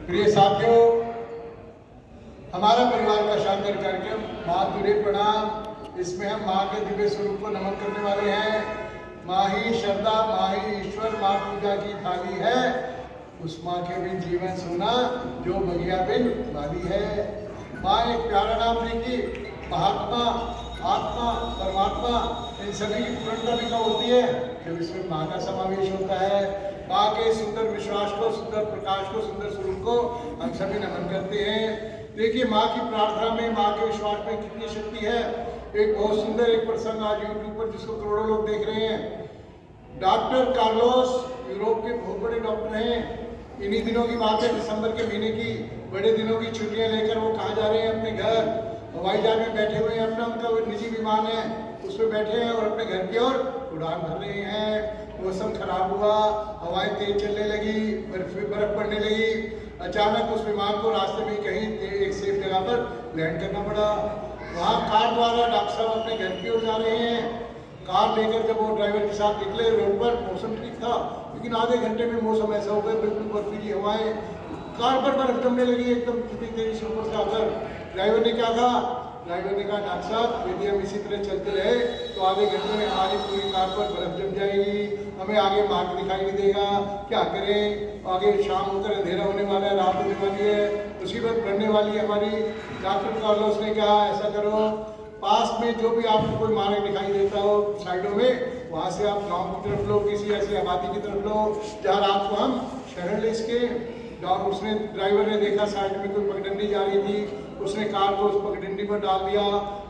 प्रिय साथियों, हमारा परिवार का शानदार कार्यक्रम माँ तुझे प्रणाम, इसमें हम माँ के दिव्य स्वरूप को नमन करने वाले हैं। माँ ही श्रद्धा, माँ ही ईश्वर, माँ पूजा की थाली है, उस माँ के बिन जीवन सोना जो बगिया बिन वाली है। माँ एक प्यारा नाम देगी, महात्मा, आत्मा, परमात्मा, इन सभी की पूर्णता भी कब होती है जब इसमें माँ का समावेश होता है। माँ के सुंदर विश्वास को, सुंदर प्रकाश को, सुंदर स्वरूप को हम सभी नमन करते हैं। देखिए, माँ की प्रार्थना में, माँ के विश्वास में कितनी शक्ति है। एक बहुत सुंदर एक प्रसंग आज यूट्यूब पर जिसको करोड़ों लोग देख रहे हैं। डॉक्टर कार्लोस यूरोप के बहुत बड़े डॉक्टर हैं। इन्हीं दिनों की बात है, दिसंबर के महीने की, बड़े दिनों की छुट्टियां लेकर वो कहाँ जा रहे हैं? अपने घर हवाई जहाज में बैठे हुए हैं। अपना उनका निजी विमान है, उसमें बैठे हैं और अपने घर की ओर उड़ान भर रहे हैं। मौसम खराब हुआ, हवाएं तेज चलने लगी, बर्फ पड़ने लगी। अचानक उस विमान को रास्ते में कहीं एक सेफ जगह पर लैंड करना पड़ा। वहाँ कार द्वारा डॉक्टर साहब अपने घर की ओर जा रहे हैं। कार लेकर जब वो ड्राइवर के साथ निकले रोड पर, मौसम ठीक था, लेकिन आधे घंटे में मौसम ऐसा हो गया, बिल्कुल बर्फीली हवाएं, कार पर बर्फ जमने लगी एकदम कितनी तेजी से ऊपर से आकर। ड्राइवर ने क्या कहा? ड्राइवर ने कहा, डॉक्टर साहब यदि हम इसी तरह चलते रहे तो आधे घंटे में हमारी पूरी कार पर बर्फ जम जाएगी, हमें आगे मार्ग दिखाई नहीं देगा, क्या करें? आगे शाम होकर अंधेरा होने वाला है, रात होने वाली है, मुसीबत बढ़ने वाली है हमारी। डॉक्टर कार्लोस ने कहा, ऐसा करो, पास में जो भी आपको कोई मार्ग दिखाई देता हो साइडों में, वहाँ से आप गांव की तरफ लो, किसी ऐसी आबादी की तरफ लो जहाँ रात को हम शरण ले सके। उसने ड्राइवर ने देखा साइड में कोई पगडंडी जा रही थी, उसने कार को उस पगडंडी पर डाल दिया।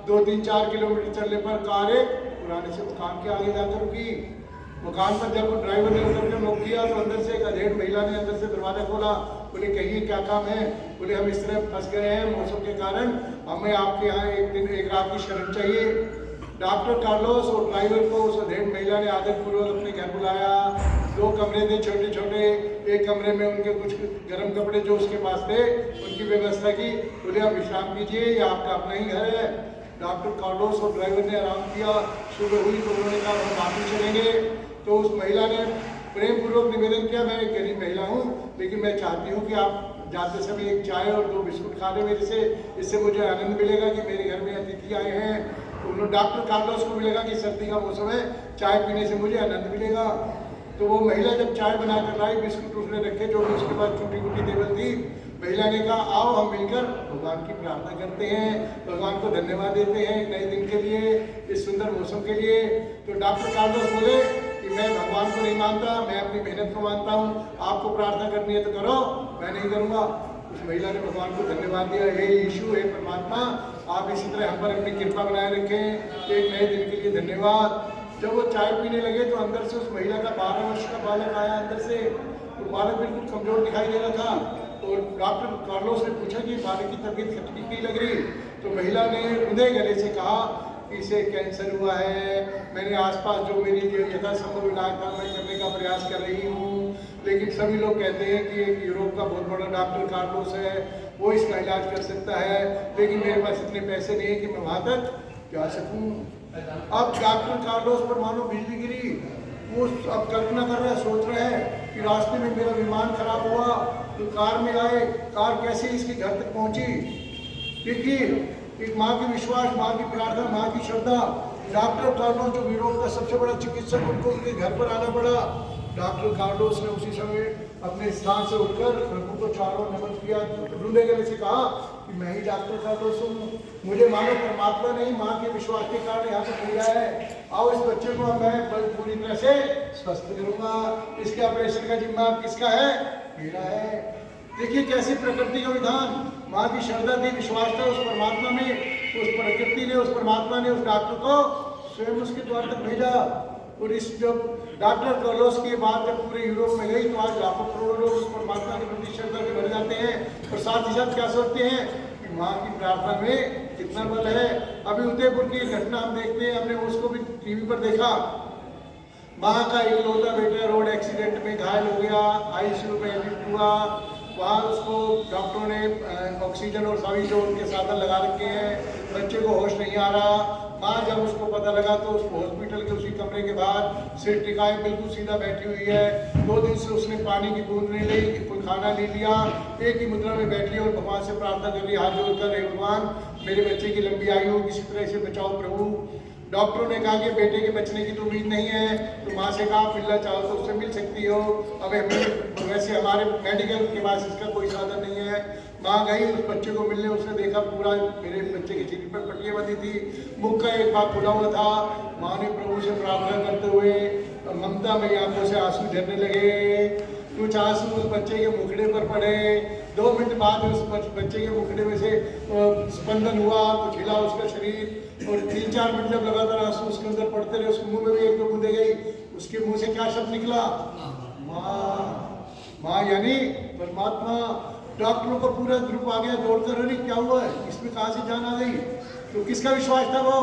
2-3-4 किलोमीटर चलने पर कार एक पुराने से दुकान के आगे जाकर रुकी। मकान पर जब ड्राइवर ने उतर कर नॉक किया तो अंदर से एक अधेड़ महिला ने अंदर से दरवाजा खोला। बोले, कहिए क्या काम है? बोले, हम इस तरह फंस गए हैं मौसम के कारण, हमें आपके यहाँ एक रात की शरण चाहिए। डॉक्टर कार्लोस और ड्राइवर को उस अधेड़ महिला ने आदरपूर्वक अपने घर बुलाया। 2 कमरे थे छोटे छोटे, एक कमरे में उनके कुछ गर्म कपड़े जो उसके पास थे उनकी व्यवस्था की। बोले, आप विश्राम कीजिए, ये आपका अपना ही घर है। डॉक्टर कार्लोस और ड्राइवर ने आराम किया। सुबह हुई तो उन्होंने कहा, हम वापस चलेंगे। तो उस महिला ने प्रेम पूर्वक निवेदन किया, मैं एक गरीब महिला हूँ, लेकिन मैं चाहती हूँ कि आप जाते समय एक चाय और 2 बिस्कुट खा लें मेरे से, इससे मुझे आनंद मिलेगा कि मेरे घर में अतिथि आए हैं। तो उन्होंने डॉक्टर कार्लोस को भी लगा कि सर्दी का मौसम है, चाय पीने से मुझे आनंद मिलेगा। तो वो महिला जब चाय बनाकर लाई, बिस्कुट उसने रखे जो भी उसके बाद छोटी मोटी टेबल थी, महिला ने कहा, आओ हम मिलकर भगवान की प्रार्थना करते हैं, भगवान को धन्यवाद देते हैं एक नए दिन के लिए, इस सुंदर मौसम के लिए। तो डॉक्टर कार्लोस बोले कि मैं भगवान को नहीं मानता, मैं अपनी मेहनत को मानता हूँ, आपको प्रार्थना करनी है तो करो, मैं नहीं करूँगा। उस महिला ने भगवान को धन्यवाद दिया, हे यीशु, हे परमात्मा, आप इसी तरह हम पर अपनी कृपा बनाए रखें, एक नए दिन के लिए धन्यवाद। जब वो चाय पीने लगे तो अंदर से उस महिला का 12 वर्ष का बालक आया अंदर से। तो बालक बिल्कुल कमजोर दिखाई दे रहा था। तो डॉक्टर कार्लोस ने पूछा कि बालक की तबीयत ठीक नहीं लग रही। तो महिला ने हृदय गले से कहा कि इसे कैंसर हुआ है, मैंने आसपास जो मेरी यथासंभव इलाज था मैं करने का प्रयास कर रही हूँ, लेकिन सभी लोग कहते हैं कि एक यूरोप का बहुत बड़ा डॉक्टर कार्लोस है, वो इसका इलाज कर सकता है, लेकिन मेरे पास इतने पैसे नहीं है कि मैं वहाँ तक जा सकूँ। अब डॉक्टर कार्लोस पर मानो बिजली गिरी। वो अब कल्पना कर रहा है, सोच रहा है कि रास्ते में मेरा विमान खराब हुआ तो कार में आए, कार कैसे इसके घर तक पहुंची। देखिए, एक माँ की विश्वास, माँ की प्रार्थना, माँ की श्रद्धा। डॉक्टर कार्लोस जो यूरोप का सबसे बड़ा चिकित्सक, उनको उनके घर पर आना पड़ा। डॉक्टर कार्लोस ने उसी समय अपने स्थान से उठकर प्रभु को चारों नमन किया, हृदय गले से कहा कि मैं ही डॉक्टर कार्लोस हूँ, मुझे मानो परमात्मा नहीं, माँ के विश्वास के कारण यहाँ पर मिला है। आओ इस बच्चे को मैं पूरी तरह से स्वस्थ करूँगा, इसके ऑपरेशन का जिम्मा किसका है? मेरा है। देखिए कैसी प्रकृति का विधान, माँ की श्रद्धा थी, विश्वास था उस परमात्मा में, उस प्रकृति ने, उस परमात्मा ने उस डॉक्टर को स्वयं उसके द्वार तक भेजा। और इस जब डॉक्टर कार्लोस की बात जब पूरे यूरोप में गई तो आज लाखों करोड़ों लोग उस परमात्मा के प्रति श्रद्धा से भर जाते हैं और साथ ही साथ क्या सोचते हैं कि माँ की प्रार्थना में कितना बल है। अभी उदयपुर की घटना हम देखते हैं, हमने उसको भी टीवी पर देखा। माँ का इकलौता बेटा रोड एक्सीडेंट में घायल हो गया, आईसीयू में एडमिट हुआ। वहाँ उसको डॉक्टरों ने ऑक्सीजन और सभी जो उनके साधन लगा रखे हैं, बच्चे को होश नहीं आ रहा। माँ जब उसको पता लगा तो उसको हॉस्पिटल के उसी कमरे के बाहर सिर टिकाए बिल्कुल सीधा बैठी हुई है। 2 दिन से उसने पानी की बूंद नहीं ली, कोई खाना नहीं लिया, एक ही मुद्रा में बैठी और भगवान से प्रार्थना कर रही, हाथ जोड़कर, हे भगवान मेरे बच्चे की लंबी आयु किसी तरह से बचाओ प्रभु। डॉक्टरों ने कहा कि बेटे के बचने की तो उम्मीद नहीं है, तो माँ से कहा मिलना चाहो तो उससे मिल सकती हो। अब हमें वैसे हमारे मेडिकल के पास इसका कोई साधन नहीं है। माँ गई उस बच्चे को मिलने, उसने देखा पूरा मेरे बच्चे की शरीर पर पट्टियाँ बंधी थी, मुख का एक भाग खुला हुआ था। माँ ने प्रभु से प्रार्थना करते हुए ममता में आंखों से आंसू झरने लगे। कुछ आंसू उस बच्चे के मुखड़े पर पड़े। 2 मिनट बाद उस बच्चे के मुखड़े में से स्पंदन हुआ, कुछ हिला उसका शरीर, और 3-4 मिनट जब लगातार आंसू उसके अंदर पड़ते रहे, उसके मुंह में भी 1-2 बूंदें गई, उसके मुंह से क्या शब्द निकला? माँ। माँ यानी परमात्मा। डॉक्टरों को पूरा ग्रुप आ गया दौड़कर, अरे क्या हुआ है, इसमें कहाँ से जान आ गई? तो किसका विश्वास था वो?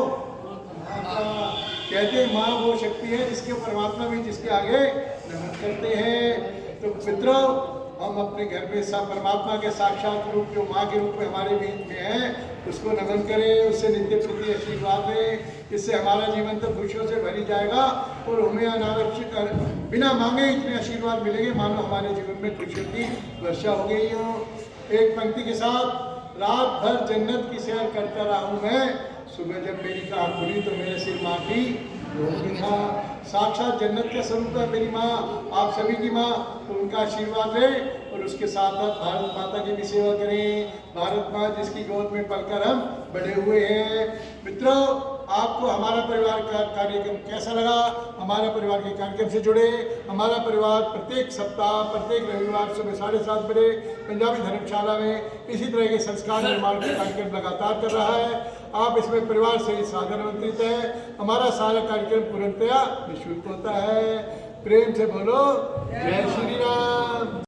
कहते हैं माँ वो शक्ति है जिसके परमात्मा भी जिसके आगे नमन करते हैं। तो मित्रों, हम अपने घर में सब परमात्मा के साक्षात रूप जो माँ के रूप में हमारे बीच में है उसको नमन करें, उससे नित्य प्रति आशीर्वाद लें। इससे हमारा जीवन तो खुशियों से भरी जाएगा और हमें अनावश्यक बिना मांगे इतने आशीर्वाद मिलेंगे मानो हमारे जीवन में खुशियों की वर्षा हो गई हो। एक पंक्ति के साथ, रात भर जन्नत की सैर करता रहा हूँ मैं, सुबह जब मेरी आँख खुली तो मेरे सिर माँ की गोद में था। साक्षात जन्नत का स्वरूप है मेरी माँ, आप सभी की माँ, तो उनका आशीर्वाद लें और उसके साथ साथ भारत माता की भी सेवा करें। भारत माँ जिसकी गोद में पलकर हम बड़े हुए हैं। मित्रों, आपको हमारा परिवार का कार्यक्रम कैसा लगा? हमारा परिवार के कार्यक्रम से जुड़े। हमारा परिवार प्रत्येक सप्ताह प्रत्येक रविवार सुबह 7:30 बजे पंजाबी धर्मशाला में इसी तरह के संस्कार निर्माण के कार्यक्रम लगातार कर रहा है। आप इसमें परिवार से साधन आमंत्रित है। हमारा सारा कार्यक्रम पूर्णतया निःशुल्क होता है। प्रेम से बोलो जय श्री राम।